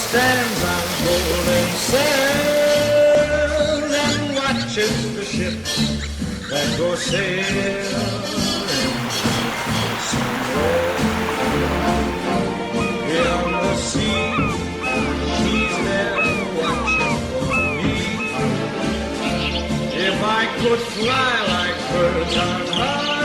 stands on golden sand and watches the ships that go sailing somewhere beyond the sea. She's there watching for me. If I could fly like birds on high,